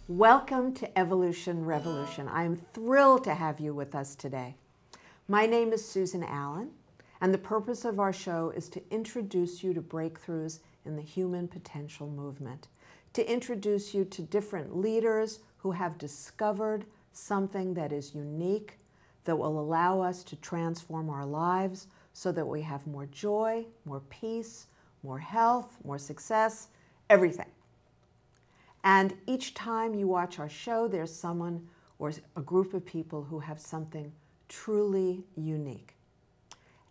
Welcome to Evolution Revolution. I am thrilled to have you with us today. My name is Susan Allan, and the purpose of our show is to introduce you to breakthroughs in the human potential movement, to introduce you to different leaders who have discovered something that is unique, that will allow us to transform our lives so that we have more joy, more peace, more health, more success, everything. And each time you watch our show, there's someone or a group of people who have something truly unique.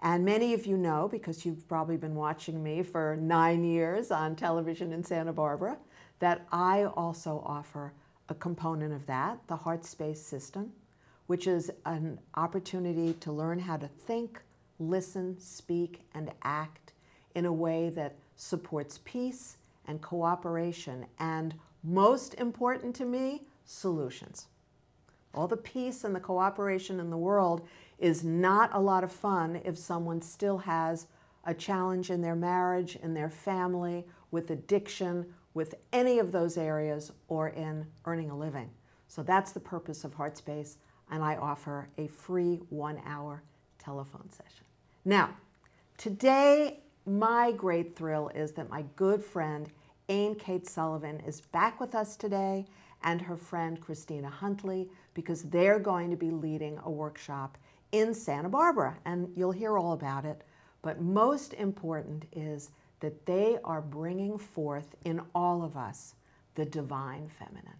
And many of you know, because you've probably been watching me for 9 years on television in Santa Barbara, that I also offer a component of that, the Heartspace system, which is an opportunity to learn how to think, listen, speak, and act in a way that supports peace and cooperation, and most important to me, solutions. All the peace and the cooperation in the world is not a lot of fun if someone still has a challenge in their marriage, in their family, with addiction, with any of those areas, or in earning a living. So that's the purpose of Heartspace, and I offer a free 1-hour telephone session. Now, today, my great thrill is that my good friend Ayn Cates Sullivan is back with us today, and her friend Cristina Huntley, because they're going to be leading a workshop in Santa Barbara, and you'll hear all about it. But most important is that they are bringing forth in all of us the divine feminine.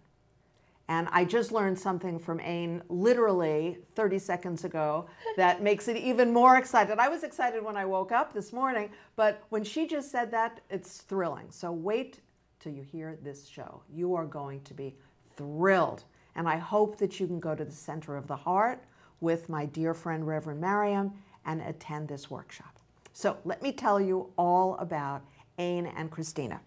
And I just learned something from Ayn literally 30 seconds ago that makes it even more excited. I was excited when I woke up this morning, but when she just said that, it's thrilling. So wait till you hear this show. You are going to be thrilled. And I hope that you can go to the Center of the Heart with my dear friend Reverend Mariam and attend this workshop. So let me tell you all about Ayn and Cristina.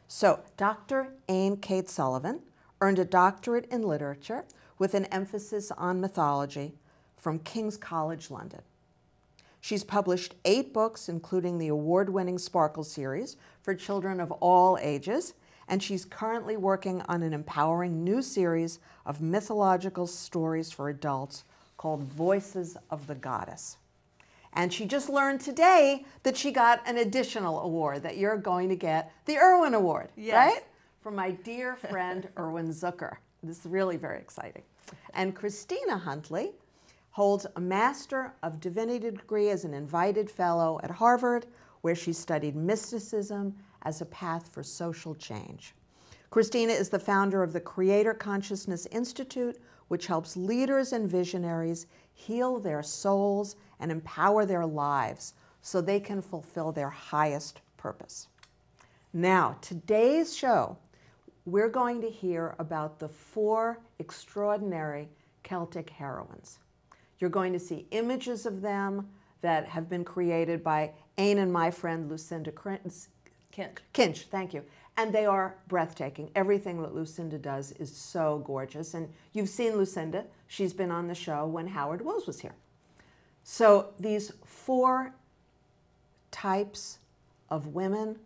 So Dr. Ayn Cates Sullivan earned a doctorate in literature with an emphasis on mythology from King's College London. She's published 8 books, including the award-winning Sparkle series for children of all ages, and she's currently working on an empowering new series of mythological stories for adults called Voices of the Goddess. And she just learned today that she got an additional award, that you're going to get the Irwin Award, yes, right? From my dear friend Erwin Zucker. This is really very exciting. And Cristina Huntley holds a Master of Divinity degree as an invited fellow at Harvard, where she studied mysticism as a path for social change. Cristina is the founder of the Creator Consciousness Institute, which helps leaders and visionaries heal their souls and empower their lives so they can fulfill their highest purpose. Now, today's show, we're going to hear about the 4 extraordinary Celtic heroines. You're going to see images of them that have been created by Ayn and my friend Lucinda Kinch, thank you. And they are breathtaking. Everything that Lucinda does is so gorgeous. And you've seen Lucinda. She's been on the show when Howard Wells was here. So these 4 types of women,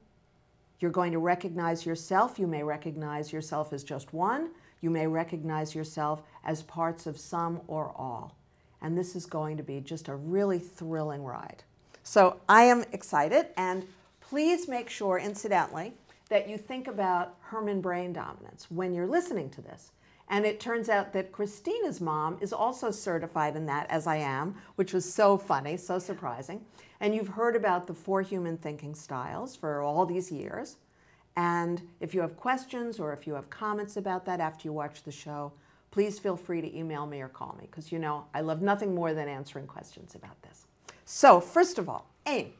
you're going to recognize yourself. You may recognize yourself as just one. You may recognize yourself as parts of some or all. And this is going to be just a really thrilling ride. So I am excited, and please make sure, incidentally, that you think about Herrmann Brain Dominance when you're listening to this. And it turns out that Christina's mom is also certified in that, as I am, which was so funny, so surprising. And you've heard about the 4 human thinking styles for all these years. And if you have questions or if you have comments about that after you watch the show, please feel free to email me or call me, because you know I love nothing more than answering questions about this. So first of all, Ayn.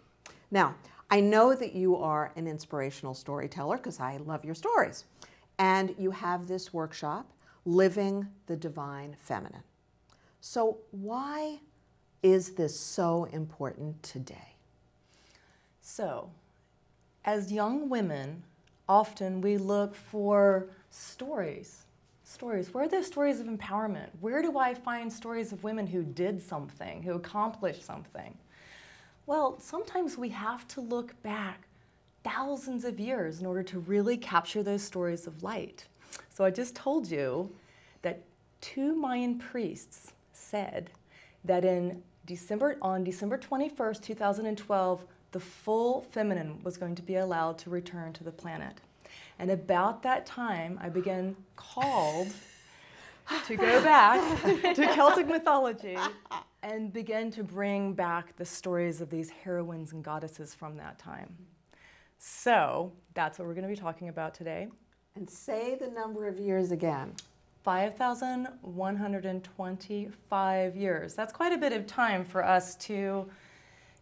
Now, I know that you are an inspirational storyteller because I love your stories. And you have this workshop, Living the Divine Feminine. So why is this so important today? So, as young women, often we look for stories. Where are those stories of empowerment? Where do I find stories of women who did something, who accomplished something? Well, sometimes we have to look back thousands of years in order to really capture those stories of light. So So I just told you that 2 Mayan priests said that on December 21st, 2012, the full feminine was going to be allowed to return to the planet. And about that time, I began called to go back to Celtic mythology and begin to bring back the stories of these heroines and goddesses from that time. So that's what we're going to be talking about today. And say the number of years again. 5,125 years. That's quite a bit of time for us to,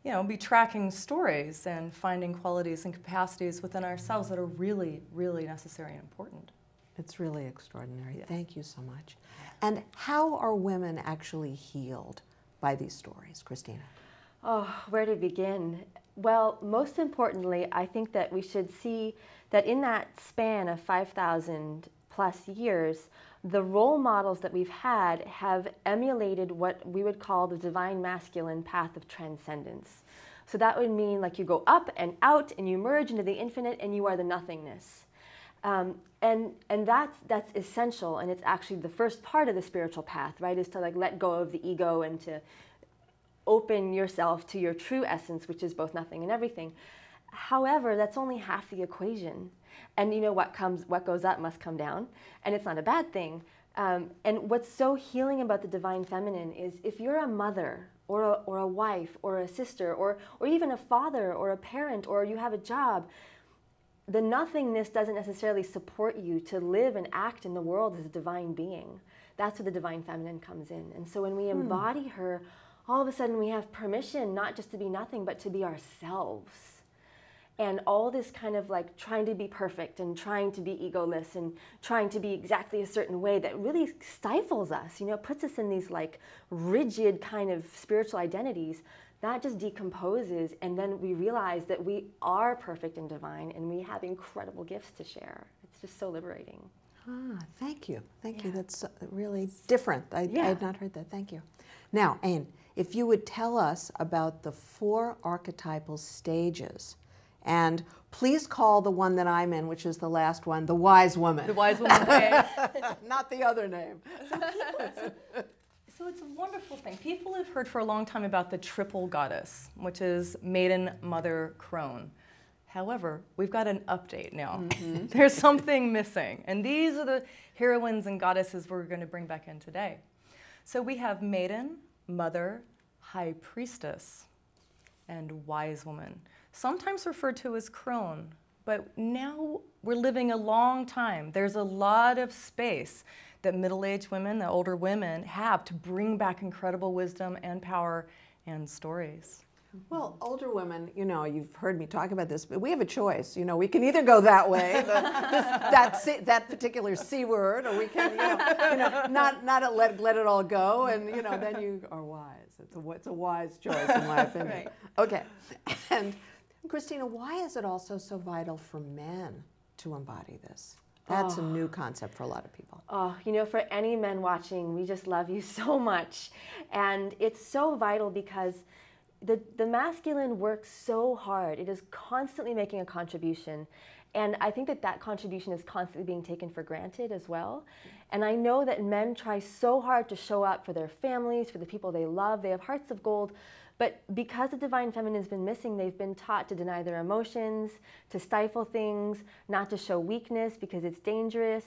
be tracking stories and finding qualities and capacities within ourselves that are really, really necessary and important. It's really extraordinary. Yes. Thank you so much. And how are women actually healed by these stories, Cristina? Oh, where to begin? Well, most importantly, I think that we should see that in that span of 5,000 plus years, the role models that we've had have emulated what we would call the divine masculine path of transcendence. So that would mean like you go up and out and you merge into the infinite and you are the nothingness. And that's essential, and it's actually the first part of the spiritual path, right, is to like let go of the ego and to open yourself to your true essence, which is both nothing and everything. However, that's only half the equation. And what goes up must come down, and it's not a bad thing. And what's so healing about the divine feminine is if you're a mother or a wife or a sister or even a father or a parent or you have a job, the nothingness doesn't necessarily support you to live and act in the world as a divine being. That's where the divine feminine comes in. And so when we embody her, all of a sudden we have permission not just to be nothing, but to be ourselves. And all this kind of like trying to be perfect and trying to be egoless and trying to be exactly a certain way that really stifles us, puts us in these like rigid kind of spiritual identities, that just decomposes. And then we realize that we are perfect and divine and we have incredible gifts to share. It's just so liberating. Thank you. Thank you. That's really different. I had not heard that. Thank you. Now, Ayn, if you would tell us about the 4 archetypal stages. And please call the one that I'm in, which is the last one, the wise woman. The wise woman way. Not the other name. So it's a wonderful thing. People have heard for a long time about the triple goddess, which is maiden, mother, crone. However, we've got an update now. Mm-hmm. There's something missing. And these are the heroines and goddesses we're going to bring back in today. So we have maiden, mother, high priestess, and wise woman. Sometimes referred to as crone, but now we're living a long time. There's a lot of space that middle-aged women, the older women, have to bring back incredible wisdom and power and stories. Well, older women, you've heard me talk about this, but we have a choice. We can either go that way, that particular C word, or we can, not let it all go, and then you are wise. It's a wise choice, in my opinion. Right. Okay, and Cristina, why is it also so vital for men to embody this? That's a new concept for a lot of people. Oh, for any men watching, we just love you so much, and it's so vital because the masculine works so hard. It is constantly making a contribution. And I think that contribution is constantly being taken for granted as well. And I know that men try so hard to show up for their families, for the people they love. They have hearts of gold. But because the divine feminine has been missing, they've been taught to deny their emotions, to stifle things, not to show weakness because it's dangerous.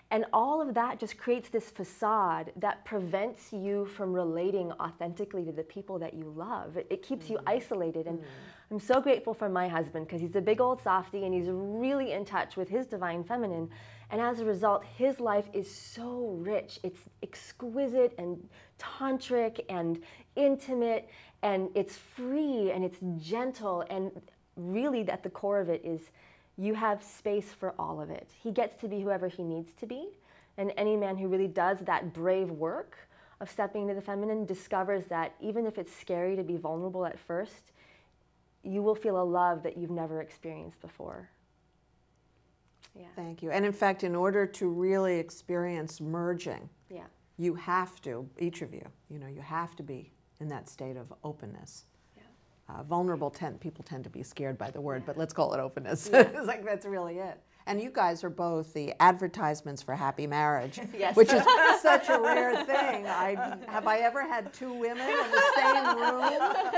And all of that just creates this facade that prevents you from relating authentically to the people that you love. It keeps you isolated. And I'm so grateful for my husband because he's a big old softie and he's really in touch with his divine feminine. And as a result, his life is so rich. It's exquisite and tantric and intimate, and it's free and it's gentle. And really at the core of it is you have space for all of it. He gets to be whoever he needs to be. And any man who really does that brave work of stepping into the feminine discovers that even if it's scary to be vulnerable at first, you will feel a love that you've never experienced before. Yeah. Thank you. And in fact, in order to really experience merging, Yeah. you have to, each of you, you have to be in that state of openness. Vulnerable people tend to be scared by the word, but let's call it openness. Yeah. It's like that's really it. And you guys are both the advertisements for happy marriage, Yes. which is such a rare thing. Have I ever had two women in the same room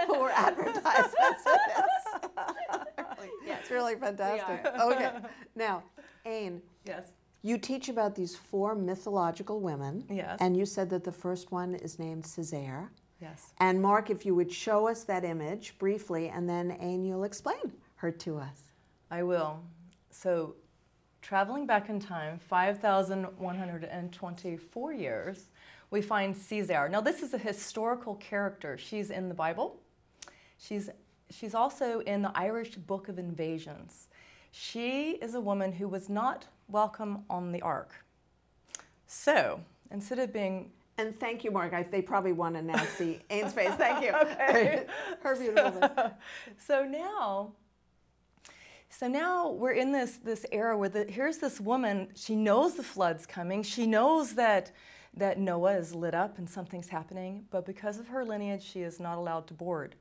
who were advertisements of this? Yes. It's really fantastic. We are. Okay. Now, Ayn, Yes. you teach about these 4 mythological women. Yes. And you said that the first one is named Césaire. Yes. And Mark, if you would show us that image briefly, and then Ayn, you'll explain her to us. I will. So, traveling back in time, 5,124 years, we find Césaire. Now, this is a historical character. She's in the Bible. She's also in the Irish Book of Invasions. She is a woman who was not welcome on the ark. So, instead of being... And thank you, Mark. They probably want to now see Ayn's face. Thank you. Okay. Her beautiful face. So now we're in this era where here's this woman, she knows the flood's coming, she knows that Noah is lit up and something's happening, but because of her lineage, she is not allowed to board.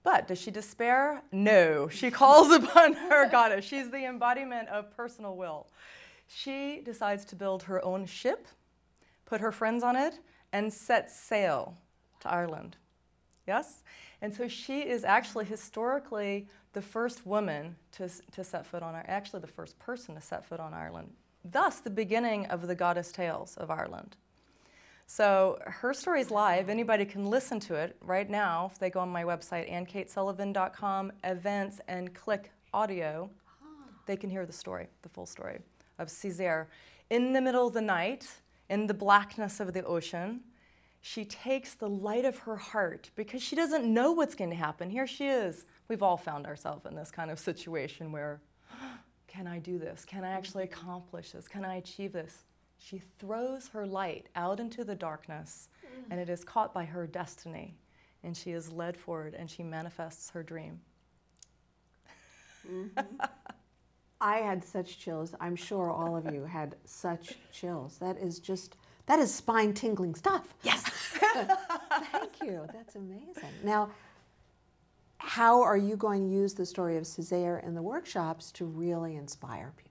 But does she despair? No. She calls upon her goddess. She's the embodiment of personal will. She decides to build her own ship, put her friends on it, and set sail to Ireland. Yes? And so she is actually historically the first woman to set foot on, actually the first person to set foot on Ireland. Thus, the beginning of the goddess tales of Ireland. So her story's live. Anybody can listen to it right now. If they go on my website, AnnCatesSullivan.com, events, and click audio, they can hear the story, the full story of Césaire. In the middle of the night, in the blackness of the ocean, she takes the light of her heart because she doesn't know what's going to happen. Here she is. We've all found ourselves in this kind of situation where, can I do this? Can I actually accomplish this? Can I achieve this? She throws her light out into the darkness, and it is caught by her destiny, and she is led forward, and she manifests her dream. I had such chills. I'm sure all of you had such chills. That is spine-tingling stuff. Yes. Thank you. That's amazing. Now, how are you going to use the story of Césaire in the workshops to really inspire people?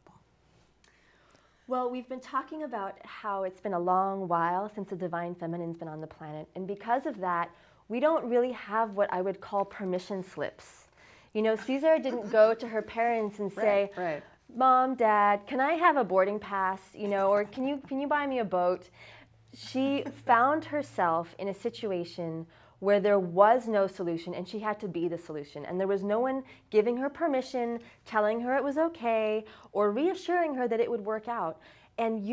Well, we've been talking about how it's been a long while since the divine feminine's been on the planet. And because of that, we don't really have what I would call permission slips. You know, Césaire didn't go to her parents and say, right. Mom, Dad, can I have a boarding pass? You know, or can you buy me a boat? She found herself in a situation where there was no solution and she had to be the solution. And there was no one giving her permission, telling her it was okay, or reassuring her that it would work out. And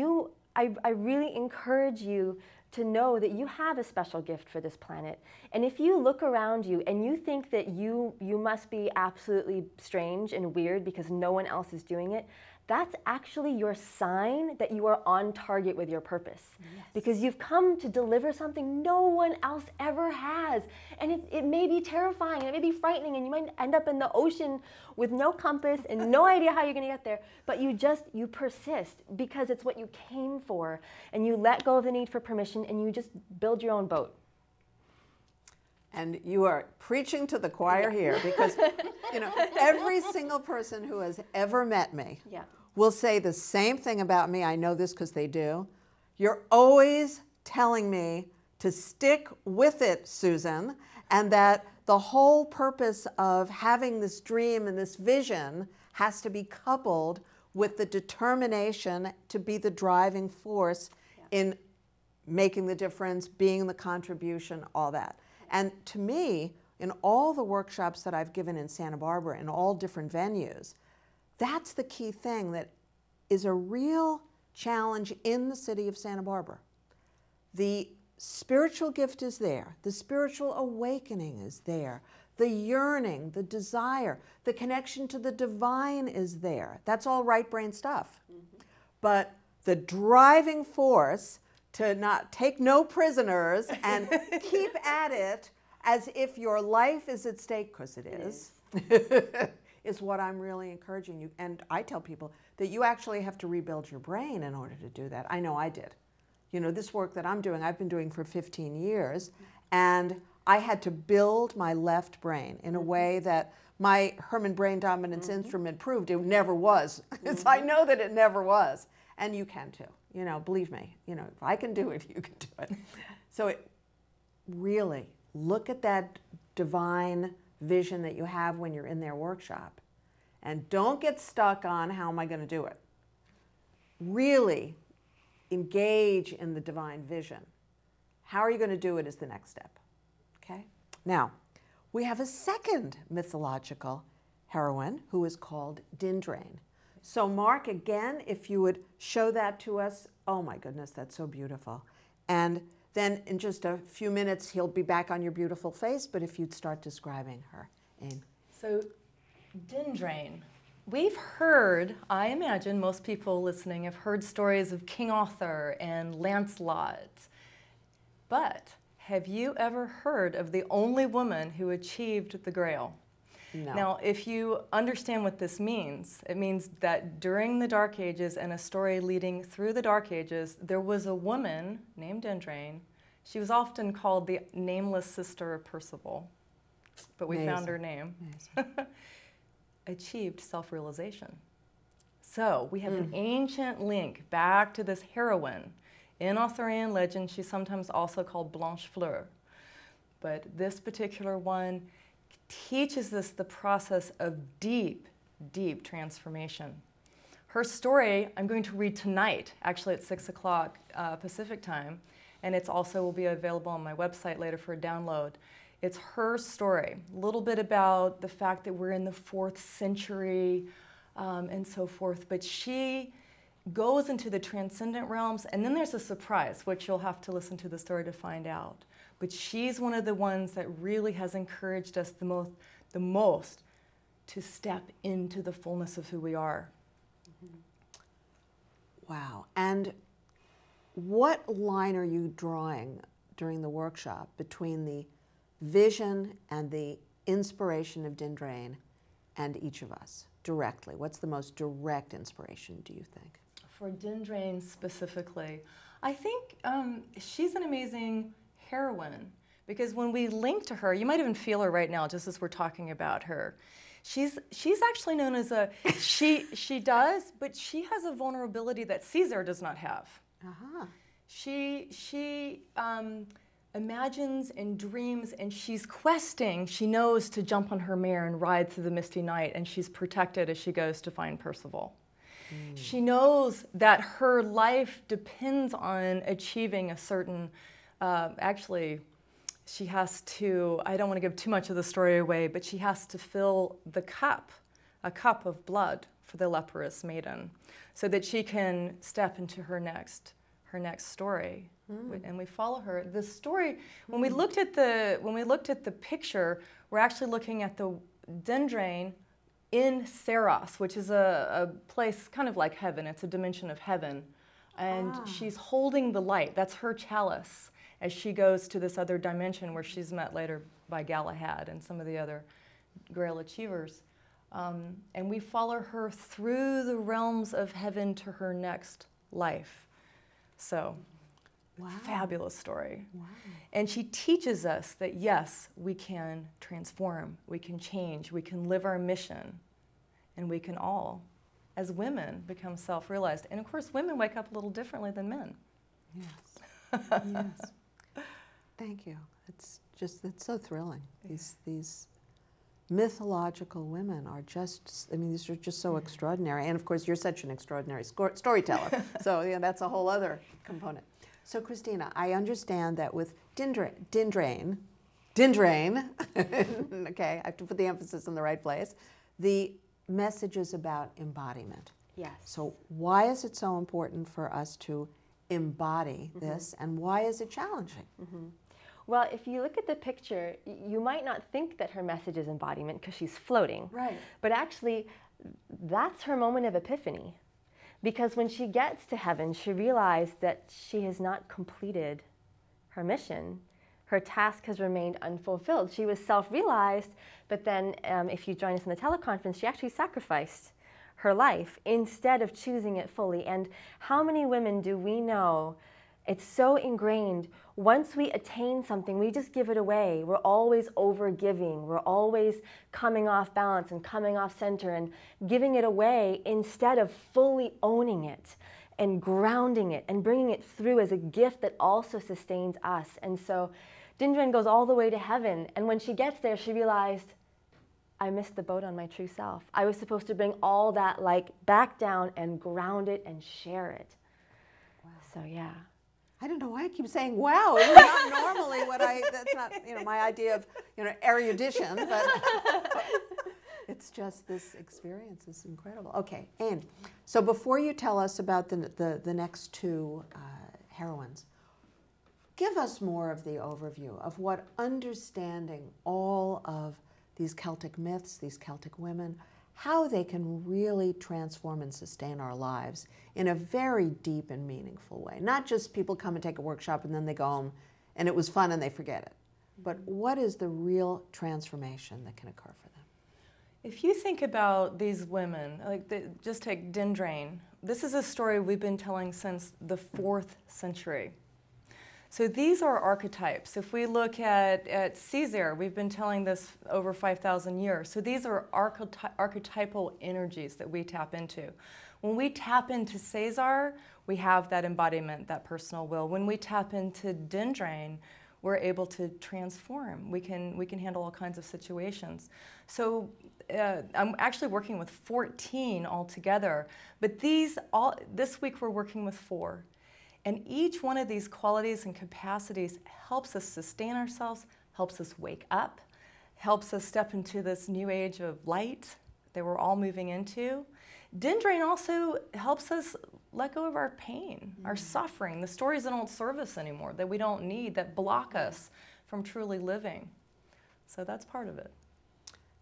I really encourage you to know that you have a special gift for this planet. And if you look around you and you think that you must be absolutely strange and weird because no one else is doing it, that's actually your sign that you are on target with your purpose. Yes. Because you've come to deliver something no one else ever has. And it may be terrifying, and it may be frightening, and you might end up in the ocean with no compass and no idea how you're gonna get there, but you persist because it's what you came for, and you let go of the need for permission, and you just build your own boat. And you are preaching to the choir here, because you know, every single person who has ever met me will say the same thing about me. I know this because they do. You're always telling me to stick with it, Susan, and that the whole purpose of having this dream and this vision has to be coupled with the determination to be the driving force in making the difference, being the contribution, all that. And to me, in all the workshops that I've given in Santa Barbara, in all different venues, that's the key thing that is a real challenge in the city of Santa Barbara. The spiritual gift is there. The spiritual awakening is there. The yearning, the desire, the connection to the divine is there. That's all right brain stuff. Mm-hmm. But the driving force to not take no prisoners and keep at it as if your life is at stake, because it is, is what I'm really encouraging you. And I tell people that you actually have to rebuild your brain in order to do that. I know I did. You know, this work that I'm doing, I've been doing for 15 years, and I had to build my left brain in a way that my Herrmann Brain Dominance instrument proved it never was. So I know that it never was. And you can too. You know, believe me, you know, if I can do it, you can do it. So really look at that divine vision that you have when you're in their workshop. And don't get stuck on how am I going to do it. Really engage in the divine vision. How are you going to do it is the next step. Okay? Now, we have a second mythological heroine who is called Dindrain. So Mark, again, if you would show that to us. Oh my goodness, that's so beautiful. And then in just a few minutes, he'll be back on your beautiful face, but if you'd start describing her. Ayn. So Dindrain. We've heard, I imagine most people listening have heard stories of King Arthur and Lancelot. But have you ever heard of the only woman who achieved the Grail? No. Now, if you understand what this means, it means that during the Dark Ages and a story leading through the Dark Ages, there was a woman named Dindrain. She was often called the nameless sister of Percival, but we found her name. Achieved self-realization. So we have an ancient link back to this heroine. In Arthurian legend, she's sometimes also called Blanchefleur. But this particular one teaches us the process of deep, deep transformation. Her story, I'm going to read tonight, actually at 6 o'clock Pacific time, and it's also will be available on my website later for a download. It's her story, a little bit about the fact that we're in the 4th century and so forth, but she goes into the transcendent realms, and then there's a surprise, which you'll have to listen to the story to find out. But she's one of the ones that really has encouraged us the most to step into the fullness of who we are. Wow. And what line are you drawing during the workshop between the vision and the inspiration of Dindrain and each of us directly? What's the most direct inspiration, do you think? For Dindrain specifically, I think she's an amazing heroine, because when we link to her, you might even feel her right now just as we're talking about her. She's actually known as a, she does, but she has a vulnerability that Caesar does not have. She imagines and dreams, and she's questing. She knows to jump on her mare and ride through the misty night, and she's protected as she goes to find Percival. She knows that her life depends on achieving a certain, actually, she has to, I don't want to give too much of the story away, but she has to fill the cup, a cup of blood for the leprous maiden, so that she can step into her next story. And we follow her. The story, when we looked at the picture, we're actually looking at the Dindrain in Saros, which is a place kind of like heaven. It's a dimension of heaven. And she's holding the light. That's her chalice as she goes to this other dimension where she's met later by Galahad and some of the other Grail achievers. And we follow her through the realms of heaven to her next life. So, fabulous story. And she teaches us that yes, we can transform, we can change, we can live our mission, and we can all, as women, become self-realized. And of course, women wake up a little differently than men. Yes. Yes. Thank you. It's so thrilling. These mythological women are just, I mean, these are just so extraordinary. And of course, you're such an extraordinary storyteller. So yeah, that's a whole other component. So Cristina, I understand that with Dindrain, okay, I have to put the emphasis in the right place, the message is about embodiment. Yes. So why is it so important for us to embody this, and why is it challenging? Well, if you look at the picture, you might not think that her message is embodiment because she's floating. Right. But actually, that's her moment of epiphany. Because when she gets to heaven, she realized that she has not completed her mission. Her task has remained unfulfilled. She was self-realized, but then if you join us in the teleconference, she actually sacrificed her life instead of choosing it fully. And how many women do we know It's so ingrained. Once we attain something, we just give it away. We're always over-giving. We're always coming off balance and coming off center and giving it away instead of fully owning it and grounding it and bringing it through as a gift that also sustains us. And so Dindran goes all the way to heaven. And when she gets there, she realized, I missed the boat on my true self. I was supposed to bring all that like back down and ground it and share it. Wow. So yeah. I don't know why I keep saying wow. It's not normally what that's not, my idea of, erudition, but it's just this experience is incredible. Okay, Ayn, so before you tell us about the next two heroines, give us more of the overview of what understanding all of these Celtic myths, these Celtic women, how they can really transform and sustain our lives in a very deep and meaningful way. Not just people come and take a workshop and then they go home and it was fun and they forget it. But what is the real transformation that can occur for them? If you think about these women, just take Dindran, this is a story we've been telling since the 4th century. So these are archetypes. If we look at Caesar, we've been telling this over 5,000 years. So these are archetypal energies that we tap into. When we tap into Caesar, we have that embodiment, that personal will. When we tap into Dindran, we're able to transform. We can handle all kinds of situations. So I'm actually working with 14 altogether, but this week we're working with 4. And each one of these qualities and capacities helps us sustain ourselves, helps us wake up, helps us step into this new age of light that we're all moving into. Dindran also helps us let go of our pain, our suffering, the stories that don't serve us anymore, that we don't need, that block us from truly living. So that's part of it.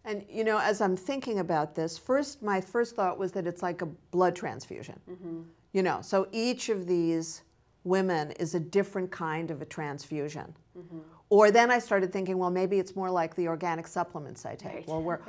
And as I'm thinking about this, my first thought was that it's like a blood transfusion. Mm-hmm. So each of these women is a different kind of a transfusion. Mm-hmm. Or then I started thinking, well, maybe it's more like the organic supplements I take. Right. Well, where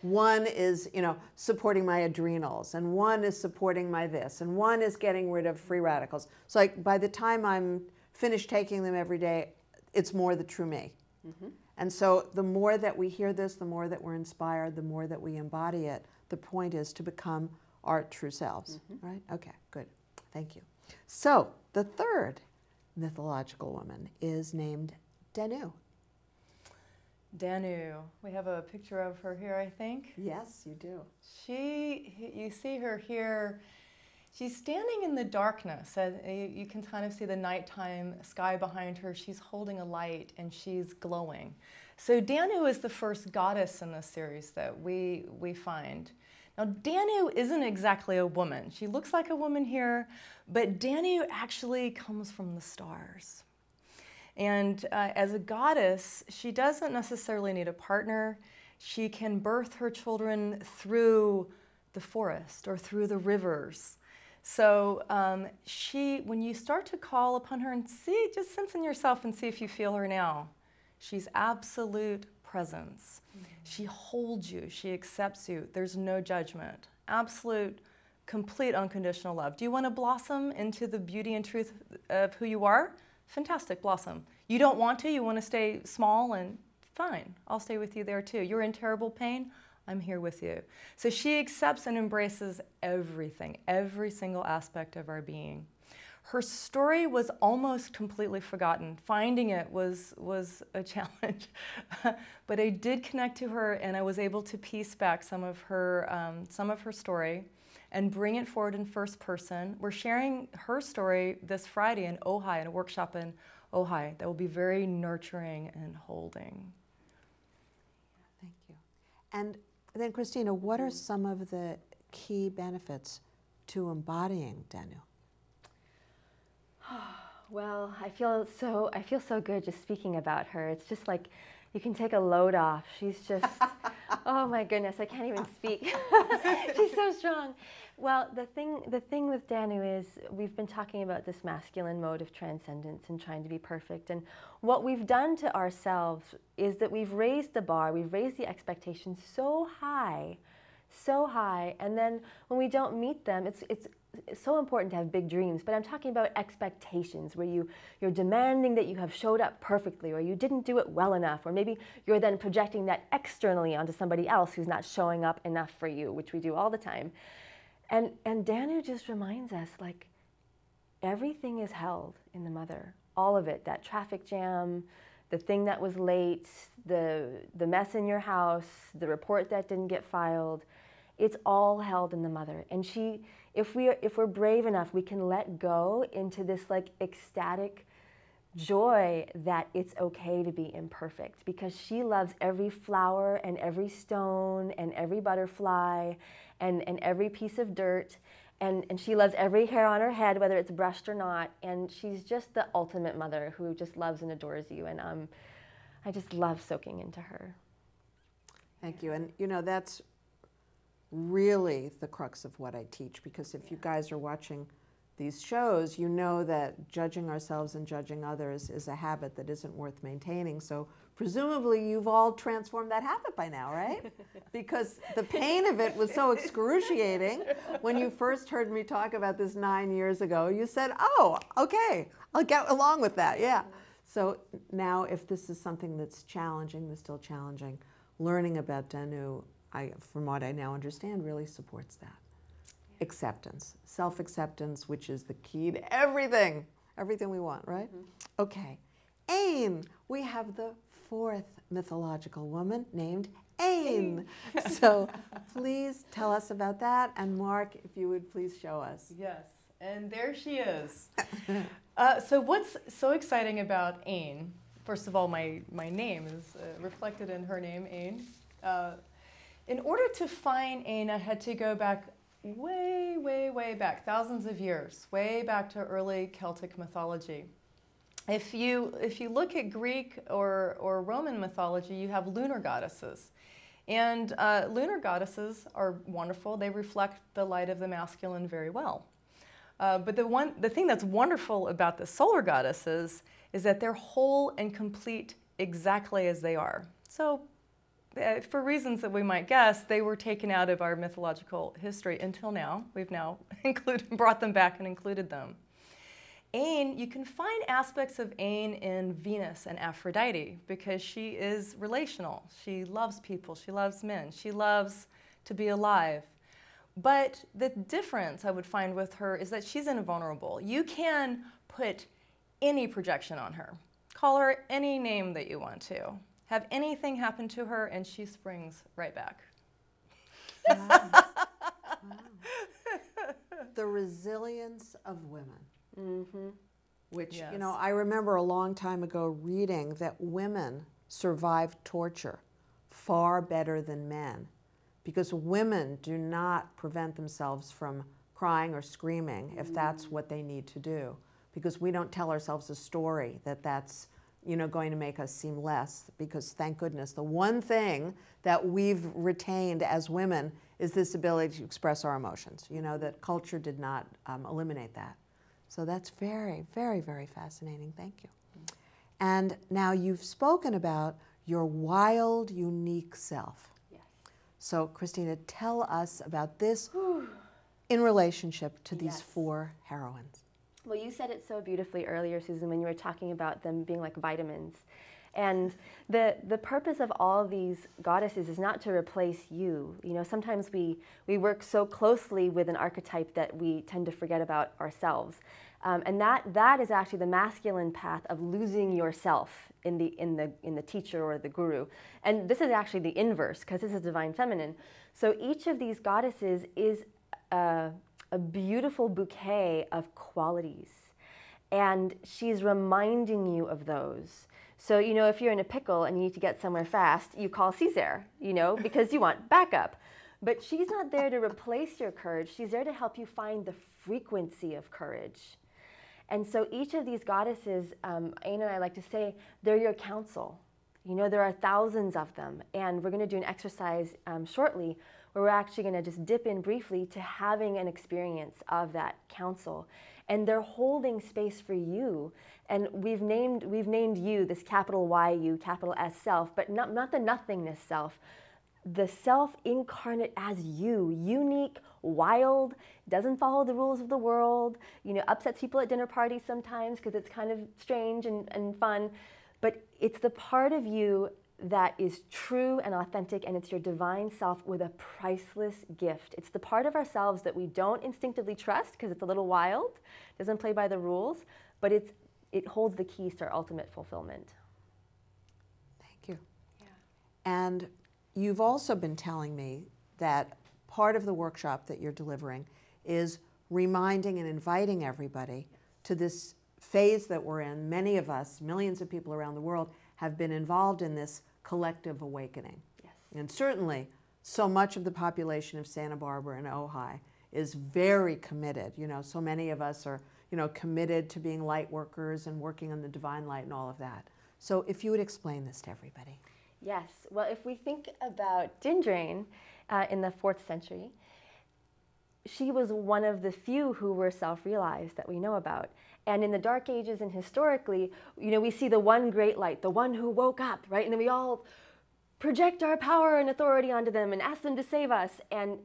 one is supporting my adrenals, and one is supporting my this, and one is getting rid of free radicals. So like by the time I'm finished taking them every day, it's more the true me. Mm-hmm. And so the more that we hear this, the more that we're inspired, the more that we embody it. The point is to become our true selves, mm-hmm. right? Okay, good. Thank you. So the third mythological woman is named Danu. Danu. We have a picture of her here, I think. Yes, you do. You see her here. She's standing in the darkness. You can kind of see the nighttime sky behind her. She's holding a light and she's glowing. So Danu is the first goddess in this series that we find. Now, Danu isn't exactly a woman. She looks like a woman here, but Danu actually comes from the stars. And as a goddess, she doesn't necessarily need a partner. She can birth her children through the forest or through the rivers. So when you start to call upon her and just sense in yourself and see if you feel her now, she's absolute presence. Mm-hmm. She holds you, she accepts you, there's no judgment. Absolute, complete unconditional love. Do you want to blossom into the beauty and truth of who you are? Fantastic, blossom. You don't want to, you want to stay small, and fine, I'll stay with you there too. You're in terrible pain, I'm here with you. So she accepts and embraces everything, every single aspect of our being. Her story was almost completely forgotten. Finding it was a challenge, but I did connect to her, and I was able to piece back some of her story and bring it forward in first person. We're sharing her story this Friday in Ojai, in a workshop in Ojai that will be very nurturing and holding. Thank you. And then, Cristina, what are some of the key benefits to embodying Danu? Well, I feel so good just speaking about her. It's just like you can take a load off. She's just, oh my goodness, I can't even speak. She's so strong. Well, the thing with Danu is we've been talking about this masculine mode of transcendence and trying to be perfect. And what we've done to ourselves is that we've raised the bar, we've raised the expectations so high, and then when we don't meet them, so important to have big dreams, but I'm talking about expectations where you're demanding that you have showed up perfectly, or you didn't do it well enough, or maybe you're then projecting that externally onto somebody else who's not showing up enough for you, which we do all the time. And Danu just reminds us, like, everything is held in the mother, all of it, that traffic jam, the thing that was late, the mess in your house, the report that didn't get filed. It's all held in the mother. And if we're brave enough, we can let go into this like ecstatic joy that it's okay to be imperfect, because she loves every flower and every stone and every butterfly and every piece of dirt. And she loves every hair on her head, whether it's brushed or not. And she's just the ultimate mother who just loves and adores you. And I just love soaking into her. Thank you. And you know, that's really the crux of what I teach, because if you guys are watching these shows, you know that judging ourselves and judging others is a habit that isn't worth maintaining. So presumably you've all transformed that habit by now, right? Because the pain of it was so excruciating. When you first heard me talk about this 9 years ago, you said, oh, okay, I'll get along with that, yeah. So now if this is something that's challenging, that's still challenging, learning about Danu, from what I now understand, really supports that. Acceptance, self-acceptance, which is the key to everything we want, right? Mm-hmm. Okay, Ayn, we have the fourth mythological woman named Ayn. So please tell us about that, and Mark, if you would please show us. Yes, and there she is. So what's so exciting about Ayn? First of all, my name is reflected in her name, Ayn. In order to find Ayn, I had to go back way, way, way back, thousands of years, way back to early Celtic mythology. If you look at Greek or Roman mythology, you have lunar goddesses. And lunar goddesses are wonderful. They reflect the light of the masculine very well. But the thing that's wonderful about the solar goddesses is that they're whole and complete exactly as they are. So for reasons that we might guess, they were taken out of our mythological history until now. We've now brought them back and included them. Ayn, you can find aspects of Ayn in Venus and Aphrodite because she is relational. She loves people, she loves men, she loves to be alive. But the difference I would find with her is that she's invulnerable. You can put any projection on her. Call her any name that you want to. Have anything happen to her and she springs right back. Wow. Wow. The resilience of women. Mm-hmm. Which, yes. You know, I remember a long time ago reading that women survive torture far better than men, because women do not prevent themselves from crying or screaming if that's what they need to do, because we don't tell ourselves a story that's, you know, going to make us seem less, because thank goodness the one thing that we've retained as women is this ability to express our emotions, you know, that culture did not eliminate that. So that's very, very, very fascinating. Thank you. And now you've spoken about your wild, unique self. Yes. So Cristina, tell us about this in relationship to these four heroines. Well, you said it so beautifully earlier, Susan, when you were talking about them being like vitamins. And the purpose of all these goddesses is not to replace you. You know, sometimes we work so closely with an archetype that we tend to forget about ourselves. And that is actually the masculine path of losing yourself in the teacher or the guru. And this is actually the inverse, because this is divine feminine. So each of these goddesses is a beautiful bouquet of qualities, and she's reminding you of those. So, you know, if you're in a pickle and you need to get somewhere fast, you call Caesar, you know, because you want backup. But she's not there to replace your courage. She's there to help you find the frequency of courage. And so each of these goddesses, Ayn and I like to say, they're your counsel. You know, there are thousands of them, and we're going to do an exercise shortly where we're actually going to just dip in briefly to having an experience of that counsel. And they're holding space for you. And we've named you, this capital Y-U, capital S self, but not the nothingness self, the self incarnate as you, unique, wild, doesn't follow the rules of the world, upsets people at dinner parties sometimes because it's kind of strange and fun. But it's the part of you that is true and authentic, and it's your divine self with a priceless gift. It's the part of ourselves that we don't instinctively trust because it's a little wild, doesn't play by the rules, but it holds the keys to our ultimate fulfillment. Thank you. Yeah. And you've also been telling me that part of the workshop that you're delivering is reminding and inviting everybody to this phase that we're in. Many of us, millions of people around the world, have been involved in this collective awakening. Yes. And certainly, so much of the population of Santa Barbara and Ojai is very committed. So many of us are, committed to being light workers and working on the divine light and all of that. So if you would explain this to everybody. Yes. Well, if we think about Dindrain in the 4th century, she was one of the few who were self-realized that we know about. And in the Dark Ages and historically, we see the one great light, the one who woke up, right? And then we all project our power and authority onto them and ask them to save us. And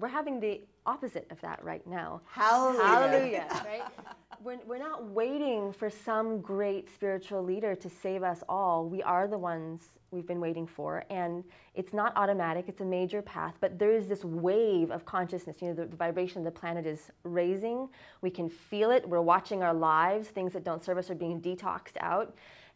we're having the opposite of that right now. Hallelujah. Hallelujah, right? We're not waiting for some great spiritual leader to save us all. We are the ones we've been waiting for, and it's not automatic. It's a major path, but there is this wave of consciousness. The vibration of the planet is raising. We can feel it. We're watching our lives. Things that don't serve us are being detoxed out,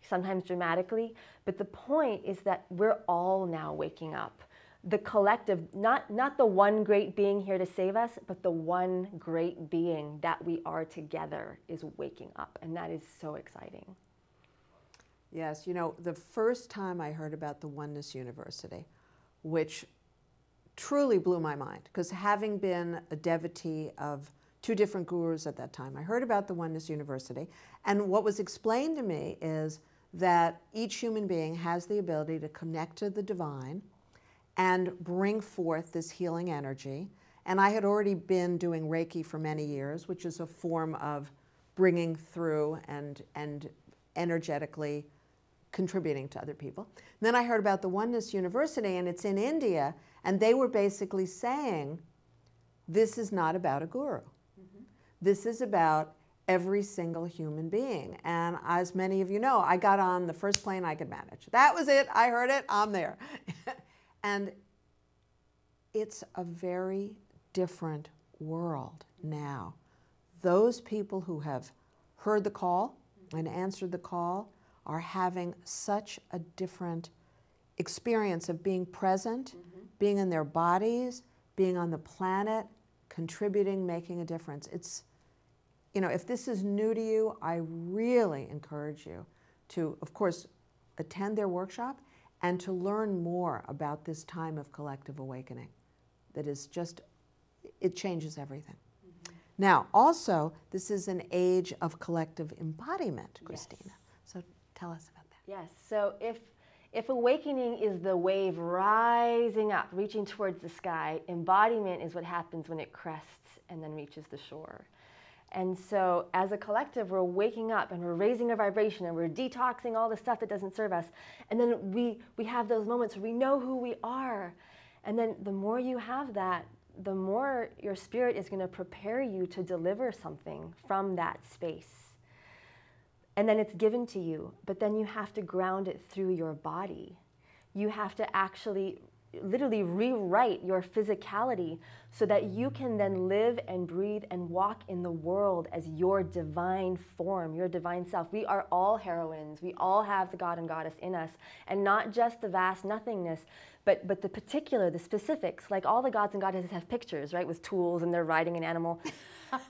sometimes dramatically. But the point is that we're all now waking up. The collective, not the one great being here to save us, but the one great being that we are together is waking up, and that is so exciting. Yes, the first time I heard about the Oneness University, which truly blew my mind, because having been a devotee of 2 different gurus at that time, I heard about the Oneness University, and what was explained to me is that each human being has the ability to connect to the divine and bring forth this healing energy. And I had already been doing Reiki for many years, which is a form of bringing through and energetically contributing to other people. And then I heard about the Oneness University, and it's in India, and they were basically saying, this is not about a guru. Mm-hmm. This is about every single human being. And as many of you know, I got on the first plane I could manage. That was it. I heard it. I'm there. And it's a very different world now. Those people who have heard the call and answered the call are having such a different experience of being present, being in their bodies, being on the planet, contributing, making a difference. It's, if this is new to you, I really encourage you to, of course, attend their workshop and to learn more about this time of collective awakening that is just, it changes everything. Now, also, this is an age of collective embodiment, Cristina. Yes. So tell us about that. Yes, so if awakening is the wave rising up, reaching towards the sky, embodiment is what happens when it crests and then reaches the shore. And so as a collective, we're waking up and we're raising our vibration and we're detoxing all the stuff that doesn't serve us. And then we have those moments where we know who we are. And then the more you have that, the more your spirit is going to prepare you to deliver something from that space. And then it's given to you, but then you have to ground it through your body. You have to actually literally rewrite your physicality so that you can then live and breathe and walk in the world as your divine form, your divine self. We are all heroines. We all have the god and goddess in us, and not just the vast nothingness, but the particular, the specifics. Like all the gods and goddesses have pictures, right, with tools and they're riding an animal.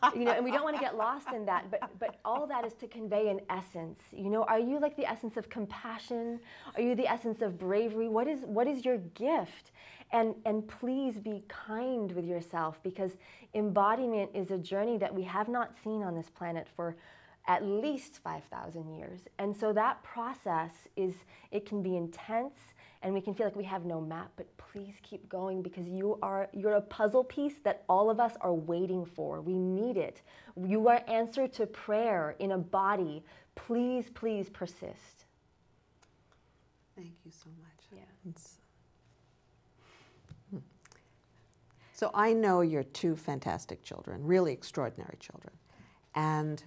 And we don't want to get lost in that, but all that is to convey an essence. Are you like the essence of compassion? Are you the essence of bravery? What is your gift? And please be kind with yourself, because embodiment is a journey that we have not seen on this planet for at least 5,000 years. And so that process it can be intense, and we can feel like we have no map, but please keep going, because you're a puzzle piece that all of us are waiting for. We need it. You are answer to prayer in a body. Please, please persist. Thank you so much. Yeah. So I know you're two fantastic children, really extraordinary children. And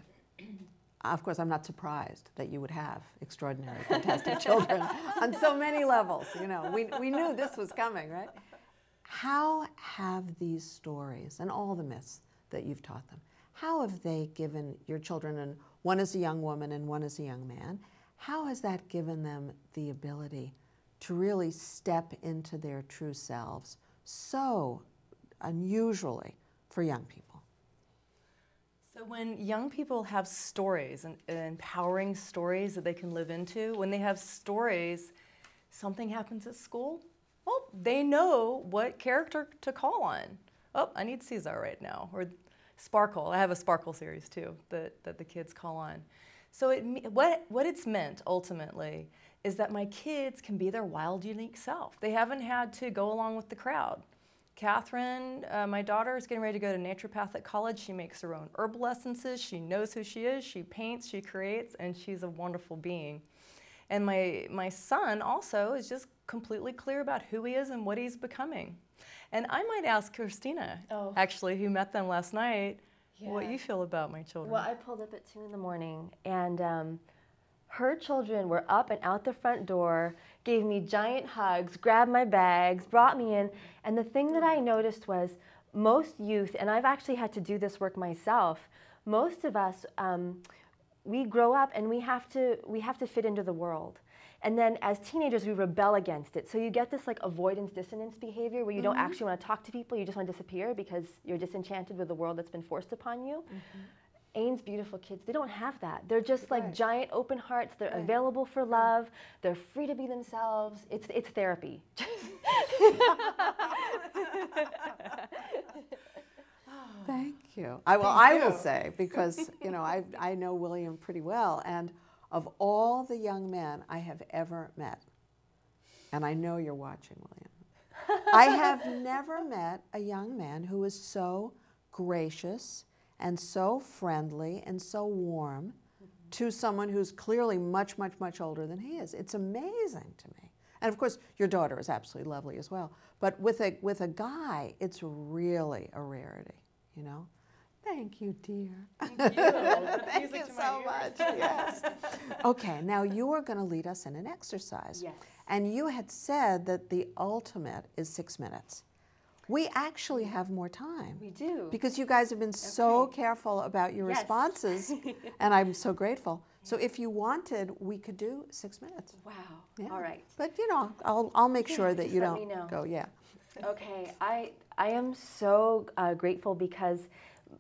of course, I'm not surprised that you would have extraordinary, fantastic children on so many levels. You know, we knew this was coming, right? How have these stories and all the myths that you've taught them, how have they given your children, and one is a young woman and one is a young man, how has that given them the ability to really step into their true selves so unusually for young people? So when young people have stories, and empowering stories that they can live into, when they have stories, something happens at school, well, they know what character to call on. Oh, I need Caesar right now, or Sparkle. I have a Sparkle series too that the kids call on. So what it's meant ultimately is that my kids can be their wild, unique self. They haven't had to go along with the crowd. Catherine, my daughter, is getting ready to go to naturopathic college. She makes her own herbal essences. She knows who she is. She paints, she creates, and she's a wonderful being. And my son also is just completely clear about who he is and what he's becoming. And I might ask Cristina, actually, who met them last night, what you feel about my children. Well, I pulled up at 2 in the morning, and her children were up and out the front door, gave me giant hugs, grabbed my bags, brought me in. And the thing that I noticed was most youth, and I've actually had to do this work myself, most of us, we grow up and we have to fit into the world. And then as teenagers, we rebel against it. So you get this like avoidance dissonance behavior where you don't actually want to talk to people, you just want to disappear because you're disenchanted with the world that's been forced upon you. Ayn's beautiful kids, they don't have that. They're just like giant open hearts. They're available for love. They're free to be themselves. It's therapy. Thank you. I will say, because you know, I know William pretty well, and of all the young men I have ever met, and I know you're watching, William, I have never met a young man who is so gracious and so friendly and so warm to someone who's clearly much, much, much older than he is. It's amazing to me. And of course, your daughter is absolutely lovely as well. But with a guy, it's really a rarity, you know? Thank you, dear. Thank you. Thank you so much. Yes. Okay, now you are going to lead us in an exercise. Yes. And you had said that the ultimate is 6 minutes. We actually have more time. We do. Because you guys have been so careful about your responses, and I'm so grateful. So if you wanted, we could do 6 minutes. Wow. Yeah. All right. But you know, I'll make sure that just you let me don't know. go. Yeah. Okay. I am so grateful because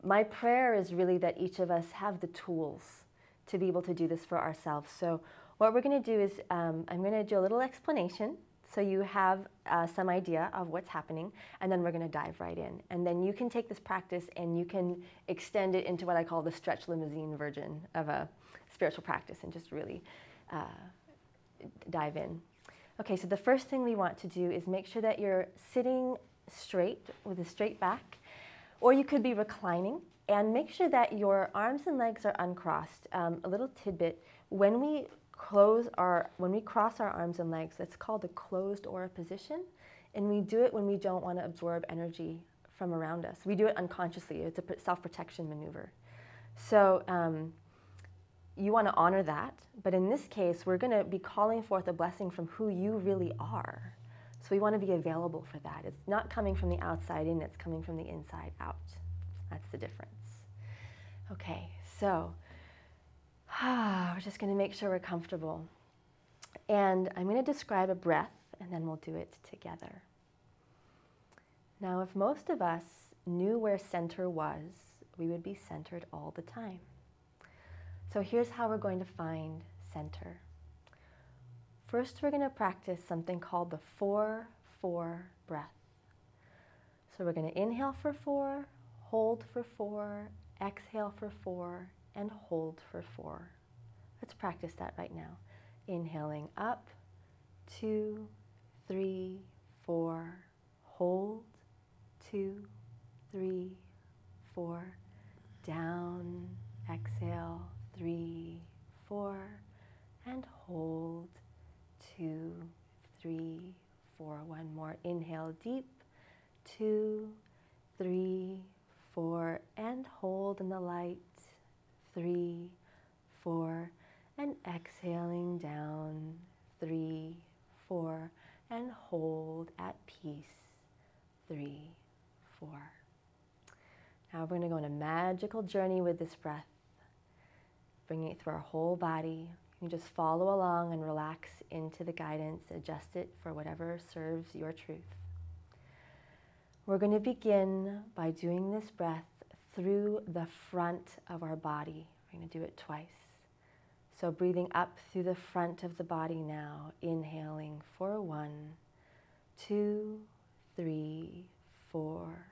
my prayer is really that each of us have the tools to be able to do this for ourselves. So what we're going to do is I'm going to do a little explanation so you have some idea of what's happening, and then we're going to dive right in. And then you can take this practice and you can extend it into what I call the stretch limousine version of a spiritual practice and just really dive in. Okay, so the first thing we want to do is make sure that you're sitting straight with a straight back, or you could be reclining, and make sure that your arms and legs are uncrossed. A little tidbit, when we cross our arms and legs, that's called the closed aura position, and we do it when we don't want to absorb energy from around us. We do it unconsciously. It's a self-protection maneuver. So you want to honor that, but in this case, we're going to be calling forth a blessing from who you really are. So we want to be available for that. It's not coming from the outside in, it's coming from the inside out. That's the difference. Okay, so we're just going to make sure we're comfortable. And I'm going to describe a breath, and then we'll do it together. Now, if most of us knew where center was, we would be centered all the time. So here's how we're going to find center. First, we're going to practice something called the 4-4 breath. So we're going to inhale for 4, hold for 4, exhale for 4, and hold for 4. Let's practice that right now. Inhaling up, 2, 3, 4, hold, 2, 3, 4, down, exhale, 3, 4, and hold, 2, 3, 4. One more. Inhale deep, 2, 3, 4, and hold in the light. 3, 4, and exhaling down. 3, 4, and hold at peace. 3, 4. Now we're going to go on a magical journey with this breath, bringing it through our whole body. You can just follow along and relax into the guidance, adjust it for whatever serves your truth. We're going to begin by doing this breath through the front of our body. We're going to do it twice. So breathing up through the front of the body now, inhaling for 1, 2, 3, 4,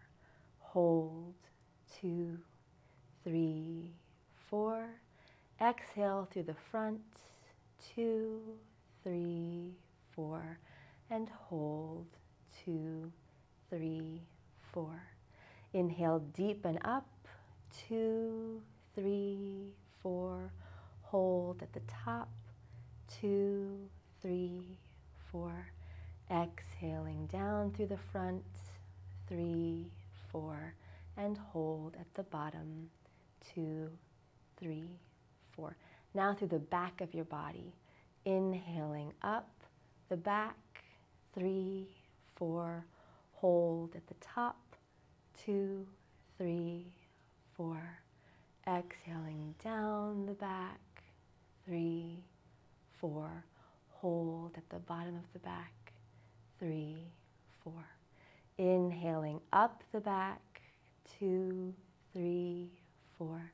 hold, 2, 3, 4, exhale through the front, 2, 3, 4, and hold, 2, 3, 4. Inhale deep and up, 2, 3, 4, hold at the top, 2, 3, 4, exhaling down through the front, 3, 4, and hold at the bottom, 2, 3, 4. Now through the back of your body, inhaling up the back, 3, 4, hold at the top, 2, 3, 4, exhaling down the back, 3, 4, hold at the bottom of the back, 3, 4. Inhaling up the back, 2, 3, 4,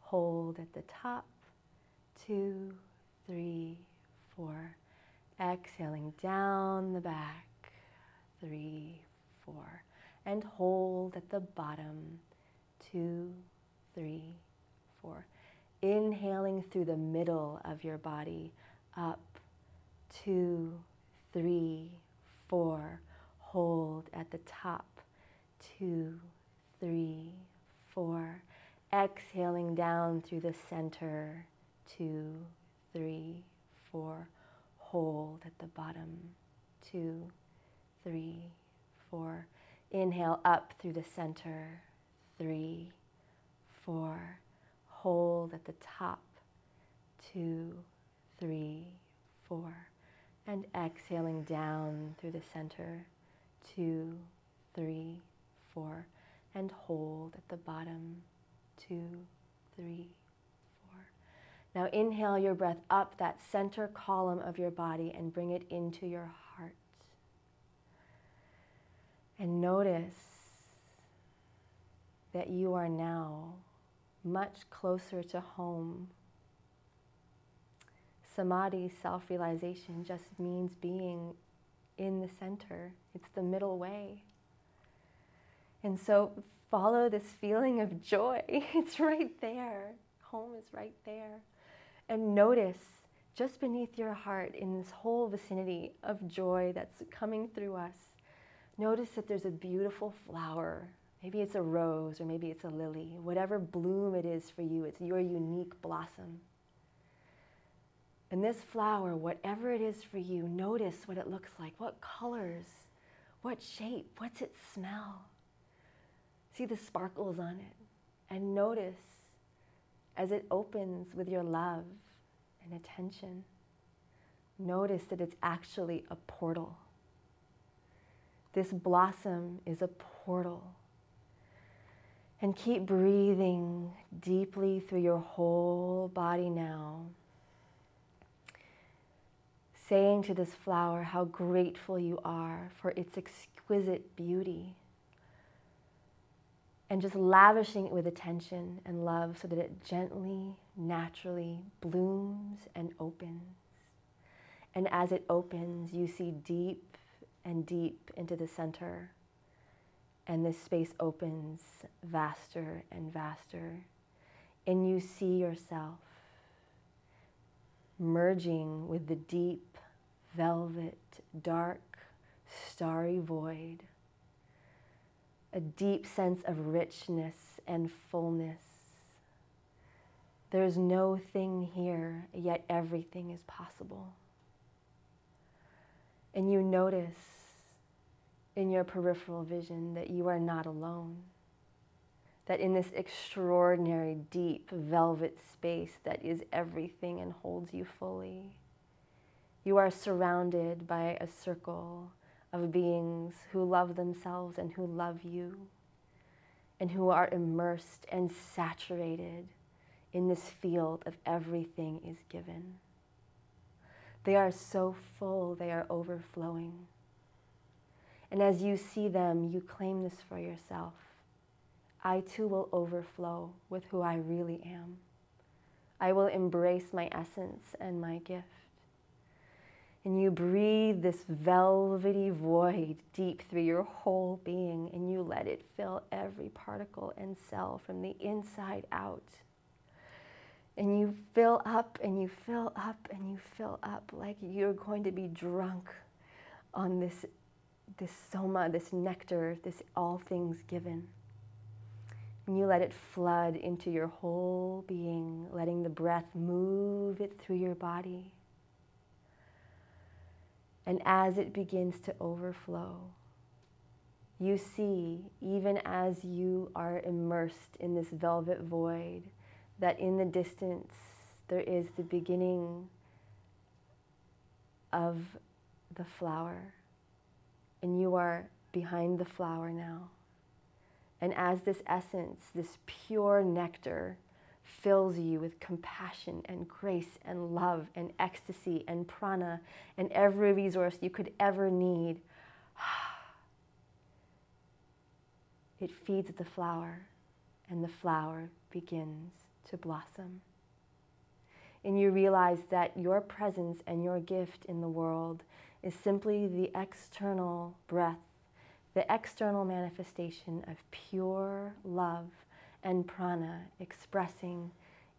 hold at the top, 2, 3, 4, exhaling down the back, 3, 4, and hold at the bottom, 2, 3, 4. Inhaling through the middle of your body, up, 2, 3, 4, hold at the top, 2, 3, 4, exhaling down through the center, 2, 3, 4, hold at the bottom, 2, 3, 4. Inhale up through the center, 3, 4, hold at the top, 2, 3, 4, and exhaling down through the center, 2, 3, 4, and hold at the bottom, 2, 3, 4. Now inhale your breath up that center column of your body and bring it into your heart. And notice that you are now much closer to home. Samadhi, self-realization, just means being in the center. It's the middle way. And so follow this feeling of joy. It's right there. Home is right there. And notice just beneath your heart, in this whole vicinity of joy that's coming through us, notice that there's a beautiful flower. Maybe it's a rose or maybe it's a lily. Whatever bloom it is for you, it's your unique blossom. And this flower, whatever it is for you, notice what it looks like, what colors, what shape, what's it smell. See the sparkles on it, and notice as it opens with your love and attention, notice that it's actually a portal. This blossom is a portal. And keep breathing deeply through your whole body now, saying to this flower how grateful you are for its exquisite beauty, and just lavishing it with attention and love so that it gently, naturally blooms and opens. And as it opens, you see deep and deep into the center, and this space opens vaster and vaster, and you see yourself merging with the deep, velvet, dark, starry void. A deep sense of richness and fullness. There's no thing here, yet everything is possible. And you notice in your peripheral vision that you are not alone. That in this extraordinary, deep, velvet space that is everything and holds you fully, you are surrounded by a circle of beings who love themselves and who love you, and who are immersed and saturated in this field of everything is given. They are so full, they are overflowing. And as you see them, you claim this for yourself. I too will overflow with who I really am. I will embrace my essence and my gift. And you breathe this velvety void deep through your whole being, and you let it fill every particle and cell from the inside out. And you fill up and you fill up and you fill up like you're going to be drunk on this soma, this nectar, this all things given. And you let it flood into your whole being, letting the breath move it through your body. And as it begins to overflow, you see, even as you are immersed in this velvet void, that in the distance there is the beginning of the flower. And you are behind the flower now. And as this essence, this pure nectar, fills you with compassion and grace and love and ecstasy and prana and every resource you could ever need, it feeds the flower, and the flower begins to blossom. And you realize that your presence and your gift in the world is simply the external breath, the external manifestation of pure love and prana expressing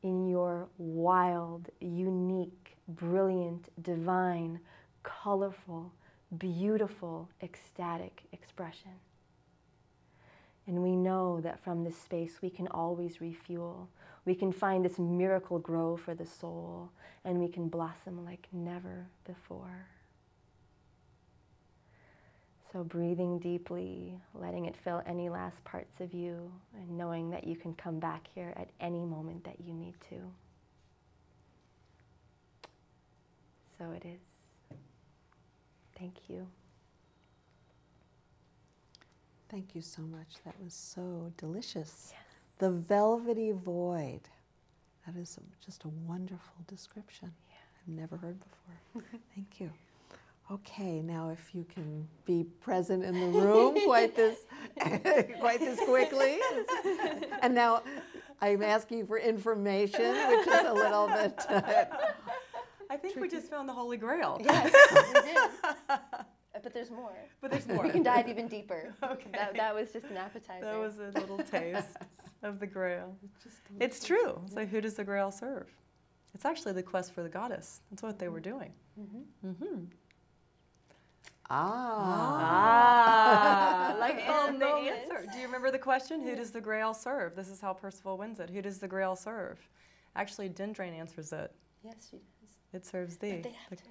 in your wild, unique, brilliant, divine, colorful, beautiful, ecstatic expression. And we know that from this space we can always refuel. We can find this miracle grow for the soul, and we can blossom like never before. So breathing deeply, letting it fill any last parts of you, and knowing that you can come back here at any moment that you need to. So it is. Thank you. Thank you so much. That was so delicious. Yes. The velvety void. That is just a wonderful description. Yeah. I've never heard before. Thank you. Okay, now if you can be present in the room quite this quickly. And now I'm asking for information, which is a little bit I think we just found the Holy Grail. Yes, we did. But there's more. But there's more. We can dive even deeper. Okay. That was just an appetizer. That was a little taste of the Grail. It's true. So who does the Grail serve? It's actually the quest for the goddess. That's what they were doing. Mm-hmm. Mm-hmm. Like And the answer. Do you remember the question? Who does the Grail serve? This is how Percival wins it. Who does the Grail serve? Actually, Dendrain answers it. Yes, she does. It serves thee. But they have to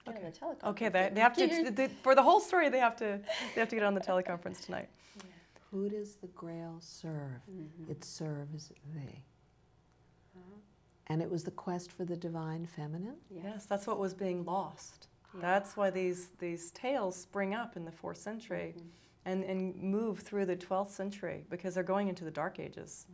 get on the teleconference. Okay, they have to. For the whole story, they have to get on the teleconference tonight. Yeah. who does the Grail serve? Mm-hmm. It serves thee. And it was the quest for the divine feminine? Yes, that's what was being lost. Yeah. That's why these tales spring up in the 4th century and move through the 12th century, because they're going into the Dark Ages.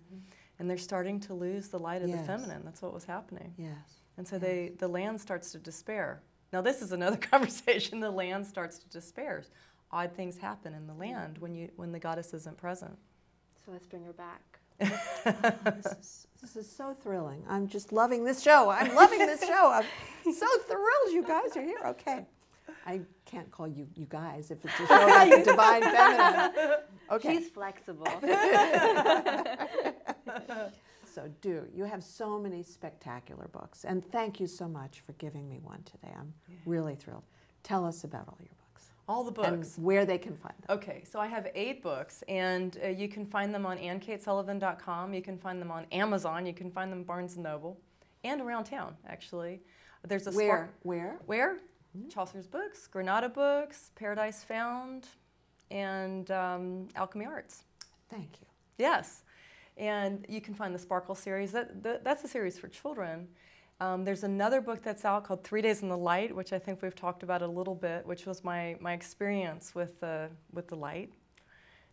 And they're starting to lose the light of the feminine. That's what was happening. Yes. And so the land starts to despair. Now this is another conversation. The land starts to despair. Odd things happen in the land when the goddess isn't present. So let's bring her back. This is so thrilling. I'm just loving this show. I'm loving this show. I'm so thrilled you guys are here. Okay. I can't call you guys if it's a show about the divine feminine. Okay. She's flexible. So you have so many spectacular books. And thank you so much for giving me one today. I'm really thrilled. Tell us about all your books. All the books. And where they can find them. Okay, so I have 8 books, and you can find them on AnnCatesSullivan.com. You can find them on Amazon. You can find them Barnes & Noble, and around town, actually. There's a Where? Where? Chaucer's Books, Granada Books, Paradise Found, and Alchemy Arts. Thank you. Yes. And you can find the Sparkle series. That's a series for children. There's another book that's out called 3 Days in the Light, which I think we've talked about a little bit, which was my experience with the light,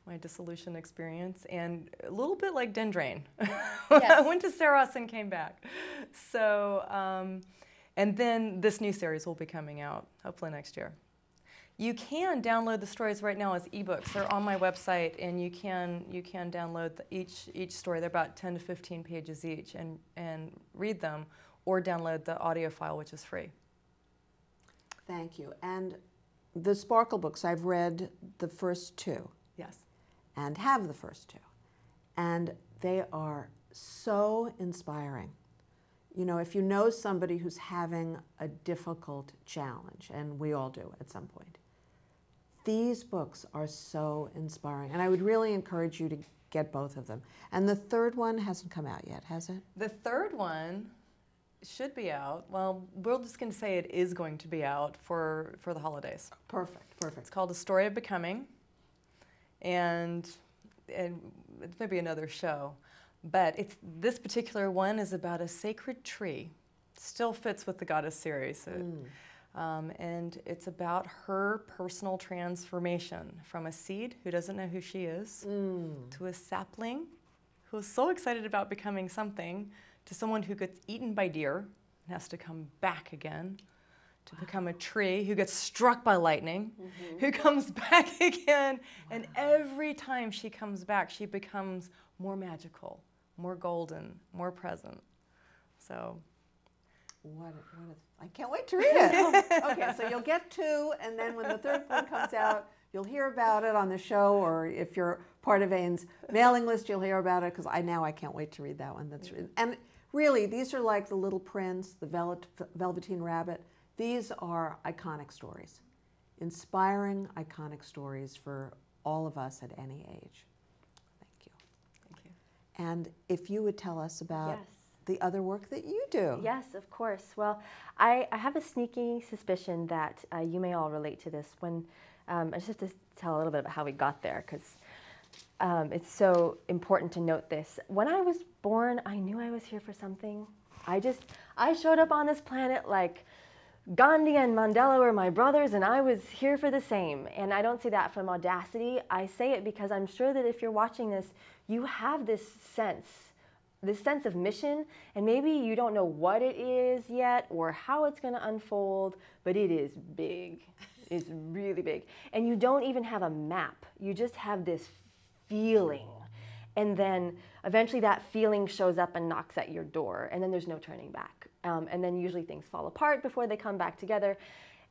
my dissolution experience, and a little bit like Dendrain. Yes. I went to Saros and came back. So, and then this new series will be coming out, hopefully next year. You can download the stories right now as ebooks. They're on my website, and you can download each story. They're about 10 to 15 pages each, and read them, or download the audio file, which is free. Thank you. And the Sparkle books, I've read the first two. Yes. And have the first two. And they are so inspiring. You know, if you know somebody who's having a difficult challenge, and we all do at some point, these books are so inspiring. And I would really encourage you to get both of them. And the third one hasn't come out yet, has it? The third one should be out. Well, we're just going to say it is going to be out for the holidays. Perfect, perfect. It's called A Story of Becoming, and it's maybe another show. But this particular one is about a sacred tree. Still fits with the Goddess series. And it's about her personal transformation from a seed who doesn't know who she is to a sapling who is so excited about becoming something, to someone who gets eaten by deer and has to come back again, to become a tree who gets struck by lightning, who comes back again. And every time she comes back, she becomes more magical, more golden, more present. So I can't wait to read it. Okay, so you'll get two, and then when the third one comes out, you'll hear about it on the show, or if you're part of Ayn's mailing list, you'll hear about it, because I can't wait to read that one. And really, these are like The Little Prince, The Velveteen Rabbit. These are iconic stories, inspiring, iconic stories for all of us at any age. Thank you. Thank you. And if you would tell us about Yes. the other work that you do. Yes, of course. Well, I have a sneaking suspicion that you may all relate to this. When I just have to tell a little bit about how we got there, because it's so important to note this. When I was born, I knew I was here for something. I showed up on this planet like Gandhi and Mandela were my brothers, and I was here for the same. And I don't say that from audacity. I say it because I'm sure that if you're watching this, you have this sense of mission, and maybe you don't know what it is yet or how it's going to unfold, but it is big. It's really big. And you don't even have a map. You just have this feeling. And then eventually that feeling shows up and knocks at your door, and then there's no turning back. And then usually things fall apart before they come back together.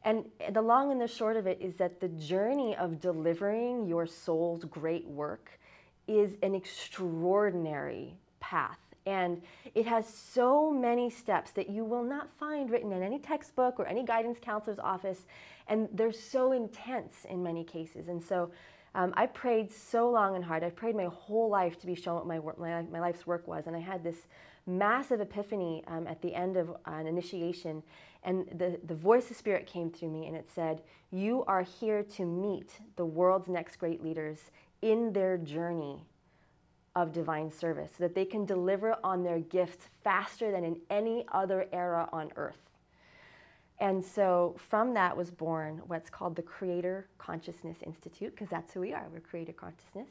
And the long and the short of it is that the journey of delivering your soul's great work is an extraordinary path. And it has so many steps that you will not find written in any textbook or any guidance counselor's office. And they're so intense in many cases. And so I prayed so long and hard. I prayed my whole life to be shown what my life's work was. And I had this massive epiphany at the end of an initiation. And the voice of Spirit came through me, and it said, "You are here to meet the world's next great leaders in their journey of divine service, so that they can deliver on their gifts faster than in any other era on earth." And so from that was born what's called the Creator Consciousness Institute, because that's who we are. We're Creator Consciousness.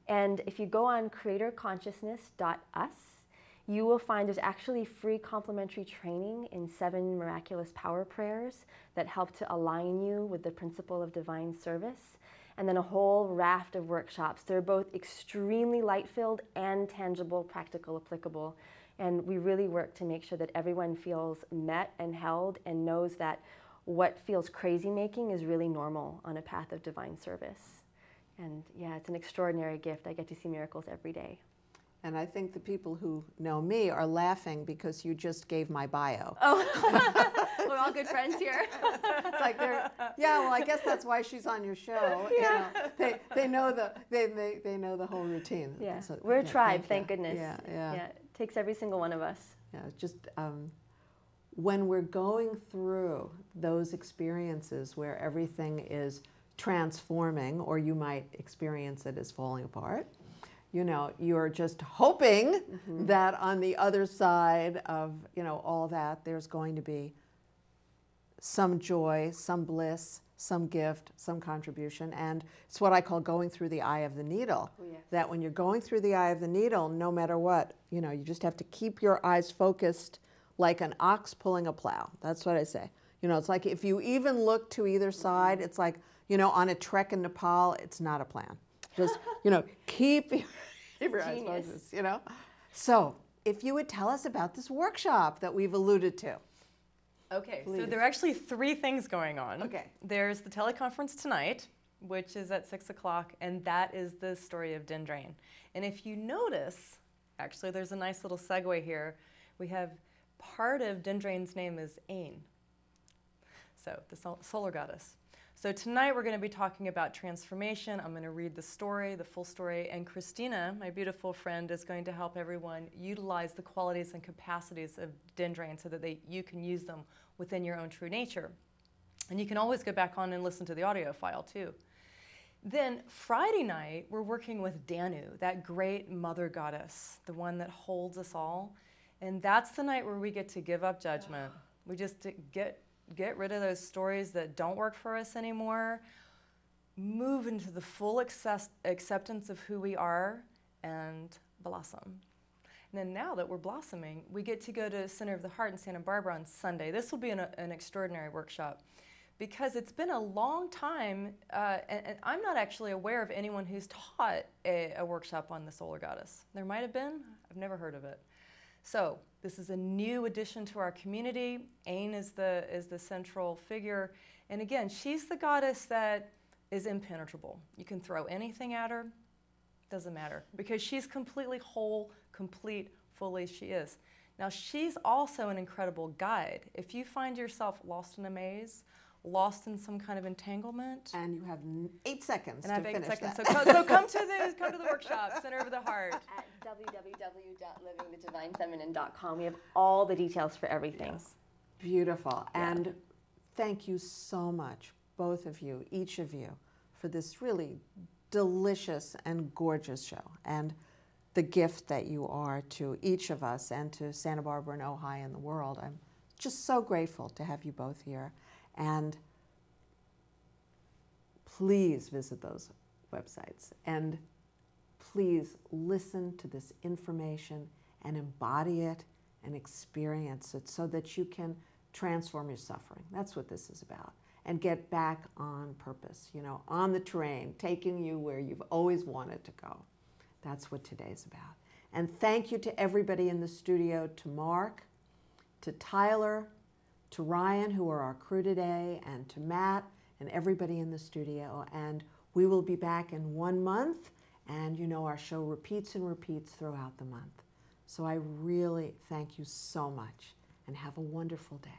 And if you go on creatorconsciousness.us, you will find there's actually free complimentary training in 7 miraculous power prayers that help to align you with the principle of divine service. And then a whole raft of workshops. They're both extremely light-filled and tangible, practical, applicable. And we really work to make sure that everyone feels met and held and knows that what feels crazy-making is really normal on a path of divine service. And yeah, it's an extraordinary gift. I get to see miracles every day. And I think the people who know me are laughing because you just gave my bio. Oh, we're all good friends here. It's like yeah. Well, I guess that's why she's on your show. Yeah. You know, they know the whole routine. Yeah, So, we're a tribe. you. Thank goodness. Yeah. It takes every single one of us. Yeah. Just when we're going through those experiences where everything is transforming, or you might experience it as falling apart. You know, you're just hoping that on the other side of, you know, all that, there's going to be some joy, some bliss, some gift, some contribution. And it's what I call going through the eye of the needle. Oh, yes. That when you're going through the eye of the needle, no matter what, you know, you just have to keep your eyes focused like an ox pulling a plow. That's what I say. You know, it's like if you even look to either side, it's like, you know, on a trek in Nepal, it's not a plan. Just, you know, keep your eyes focused, you know. So if you would tell us about this workshop that we've alluded to. Okay, Please. so there are actually 3 things going on. Okay. There's the teleconference tonight, which is at 6 o'clock, and that is the story of Dendrain. And if you notice, actually there's a nice little segue here. We have part of Dendrain's name is Ayn, so the solar goddess. So tonight we're going to be talking about transformation. I'm going to read the story, the full story, and Cristina, my beautiful friend, is going to help everyone utilize the qualities and capacities of Dendrain so that you can use them within your own true nature. And you can always go back on and listen to the audio file too. Then Friday night, we're working with Danu, that great mother goddess, the one that holds us all. And that's the night where we get to give up judgment. We just get rid of those stories that don't work for us anymore, move into the full acceptance of who we are, and blossom. And then now that we're blossoming, we get to go to Center of the Heart in Santa Barbara on Sunday. This will be an extraordinary workshop because it's been a long time, and I'm not actually aware of anyone who's taught a workshop on the solar goddess. There might have been. I've never heard of it. So this is a new addition to our community. Ayn is the central figure. And again, she's the goddess that is impenetrable. You can throw anything at her, doesn't matter, because she's completely whole, complete, fully she is. Now she's also an incredible guide. If you find yourself lost in a maze, lost in some kind of entanglement. And you have 8 seconds and I to have 8 finish seconds. that. So come to the workshop, Center of the Heart. At www.livingthedivinefeminine.com. We have all the details for everything. Yes. Beautiful. Yeah. And thank you so much, both of you, each of you, for this really delicious and gorgeous show and the gift that you are to each of us and to Santa Barbara and Ojai and the world. I'm just so grateful to have you both here. And please visit those websites and please listen to this information and embody it and experience it so that you can transform your suffering. That's what this is about. And get back on purpose, you know, on the train, taking you where you've always wanted to go. That's what today's about. And thank you to everybody in the studio, to Mark, to Tyler, to Ryan, who are our crew today, and to Matt and everybody in the studio. And we will be back in 1 month, and you know our show repeats and repeats throughout the month. So I really thank you so much, and have a wonderful day.